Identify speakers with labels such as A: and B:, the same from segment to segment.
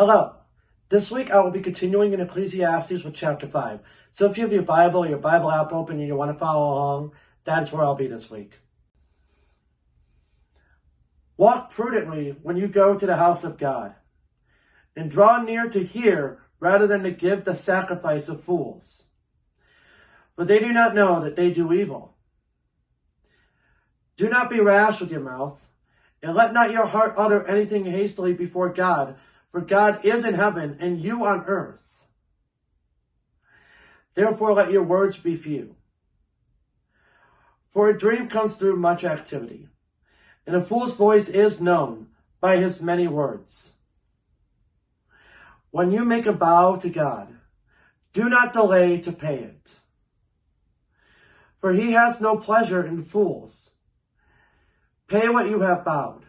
A: Hello. This week I will be continuing in Ecclesiastes with chapter 5. So if you have your Bible or your Bible app open and you want to follow along, that's where I'll be this week. Walk prudently when you go to the house of God, and draw near to hear rather than to give the sacrifice of fools. For they do not know that they do evil. Do not be rash with your mouth, and let not your heart utter anything hastily before God, for God is in heaven, and you on earth. Therefore let your words be few. For a dream comes through much activity, and a fool's voice is known by his many words. When you make a vow to God, do not delay to pay it. For he has no pleasure in fools. Pay what you have vowed.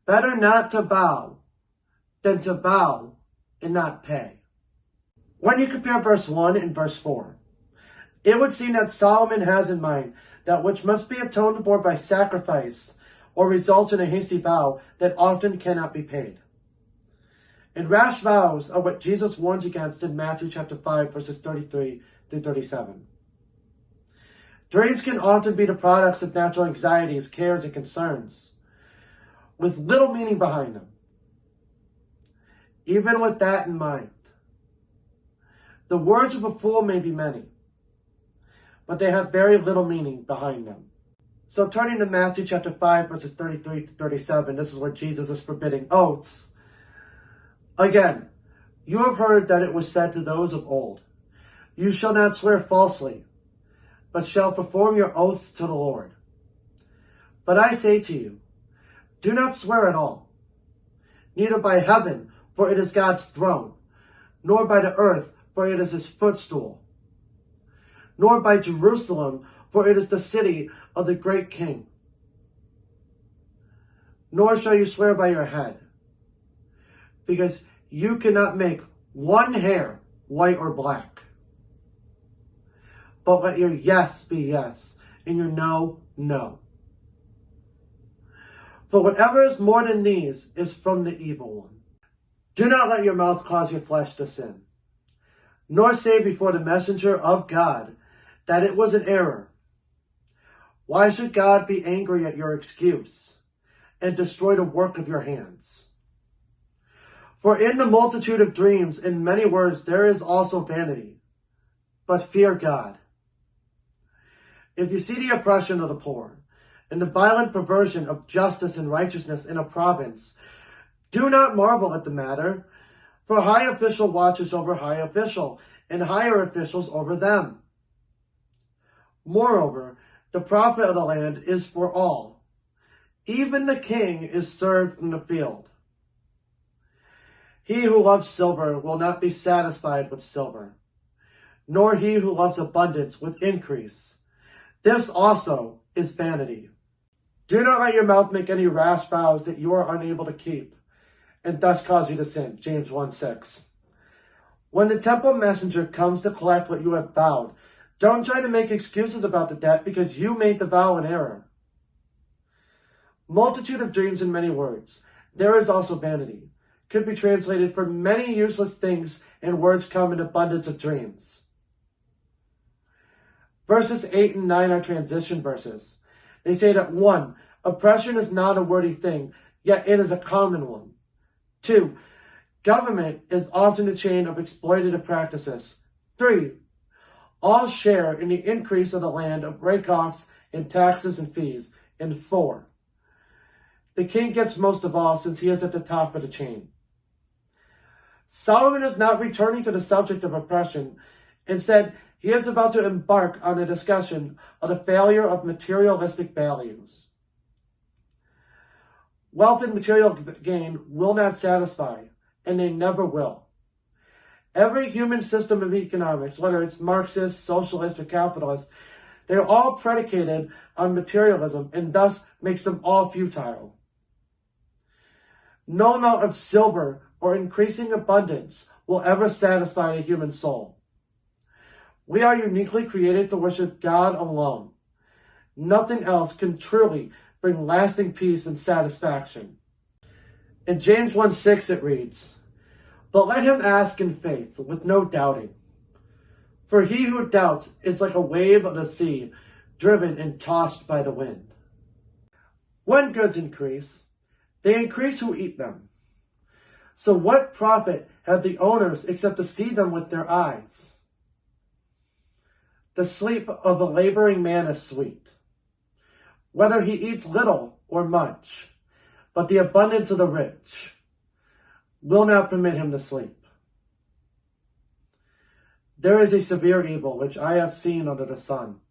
A: Better not to vow than to vow and not pay. When you compare verse 1 and verse 4, it would seem that Solomon has in mind that which must be atoned for by sacrifice or results in a hasty vow that often cannot be paid. And rash vows are what Jesus warns against in Matthew chapter 5, verses 33 through 37. Dreams can often be the products of natural anxieties, cares, and concerns, with little meaning behind them. Even with that in mind, the words of a fool may be many, but they have very little meaning behind them. So turning to Matthew chapter 5, verses 33 to 37, this is where Jesus is forbidding oaths. Again, you have heard that it was said to those of old, you shall not swear falsely, but shall perform your oaths to the Lord. But I say to you, do not swear at all, neither by heaven, for it is God's throne, nor by the earth, for it is his footstool, nor by Jerusalem, for it is the city of the great king. Nor shall you swear by your head, because you cannot make one hair white or black. But let your yes be yes, and your no, no. For whatever is more than these is from the evil one. Do not let your mouth cause your flesh to sin, nor say before the messenger of God that it was an error. Why should God be angry at your excuse and destroy the work of your hands? For in the multitude of dreams and many words there is also vanity, but fear God. If you see the oppression of the poor, and the violent perversion of justice and righteousness in a province, do not marvel at the matter, for high official watches over high official, and higher officials over them. Moreover, the profit of the land is for all. Even the king is served from the field. He who loves silver will not be satisfied with silver, nor he who loves abundance with increase. This also is vanity. Do not let your mouth make any rash vows that you are unable to keep, and thus cause you to sin. James 1:6. When the temple messenger comes to collect what you have vowed, don't try to make excuses about the debt because you made the vow in error. Multitude of dreams and many words. There is also vanity. Could be translated for many useless things, and words come in abundance of dreams. Verses 8 and 9 are transition verses. They say that 1, oppression is not a worthy thing, yet it is a common one. 2, government is often a chain of exploitative practices. 3, all share in the increase of the land of rake-offs and taxes and fees. And 4, the king gets most of all since he is at the top of the chain. Solomon is not returning to the subject of oppression. Instead, he is about to embark on a discussion of the failure of materialistic values. Wealth and material gain will not satisfy, and they never will. Every human system of economics, whether it's Marxist, socialist, or capitalist, they're all predicated on materialism and thus makes them all futile. No amount of silver or increasing abundance will ever satisfy a human soul. We are uniquely created to worship God alone. Nothing else can truly bring lasting peace and satisfaction. In James 1:6 it reads, "But let him ask in faith, with no doubting. For he who doubts is like a wave of the sea, driven and tossed by the wind." When goods increase, they increase who eat them. So what profit have the owners except to see them with their eyes? The sleep of a laboring man is sweet, whether he eats little or much, but the abundance of the rich will not permit him to sleep. There is a severe evil which I have seen under the sun.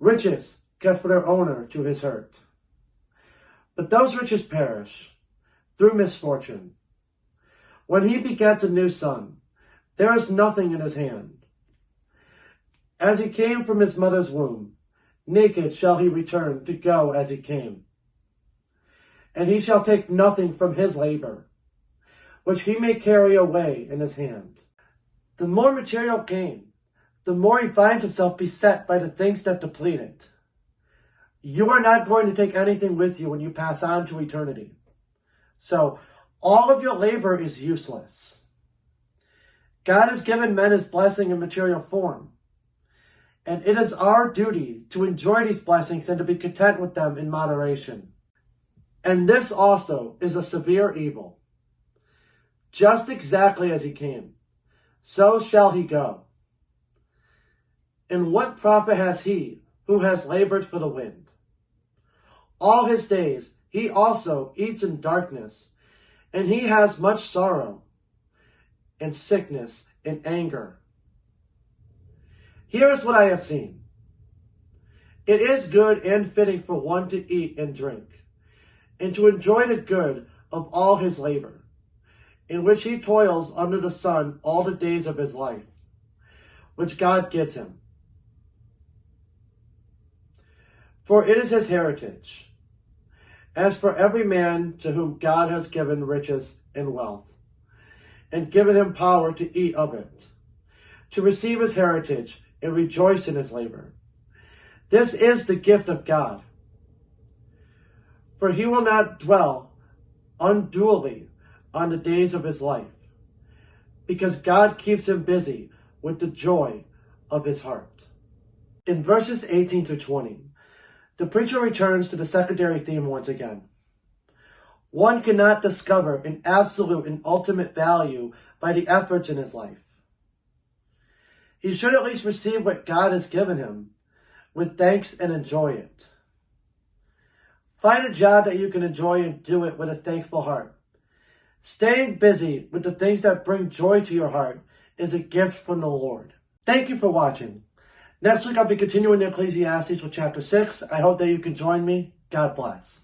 A: Riches kept for their owner to his hurt. But those riches perish through misfortune. When he begets a new son, there is nothing in his hand. As he came from his mother's womb, naked shall he return to go as he came. And he shall take nothing from his labor, which he may carry away in his hand. The more material gain, the more he finds himself beset by the things that deplete it. You are not going to take anything with you when you pass on to eternity. So, all of your labor is useless. God has given men his blessing in material form, and it is our duty to enjoy these blessings and to be content with them in moderation. And this also is a severe evil. Just exactly as he came, so shall he go. And what profit has he who has labored for the wind? All his days he also eats in darkness, and he has much sorrow, and sickness, and anger. Here is what I have seen. It is good and fitting for one to eat and drink, and to enjoy the good of all his labor, in which he toils under the sun all the days of his life, which God gives him. For it is his heritage. As for every man to whom God has given riches and wealth, and given him power to eat of it, to receive his heritage and rejoice in his labor. This is the gift of God. For he will not dwell unduly on the days of his life, because God keeps him busy with the joy of his heart. In verses 18 to 20, the preacher returns to the secondary theme once again. One cannot discover an absolute and ultimate value by the efforts in his life. He should at least receive what God has given him with thanks and enjoy it. Find a job that you can enjoy and do it with a thankful heart. Staying busy with the things that bring joy to your heart is a gift from the Lord. Thank you for watching. Next week I'll be continuing Ecclesiastes with chapter 6. I hope that you can join me. God bless.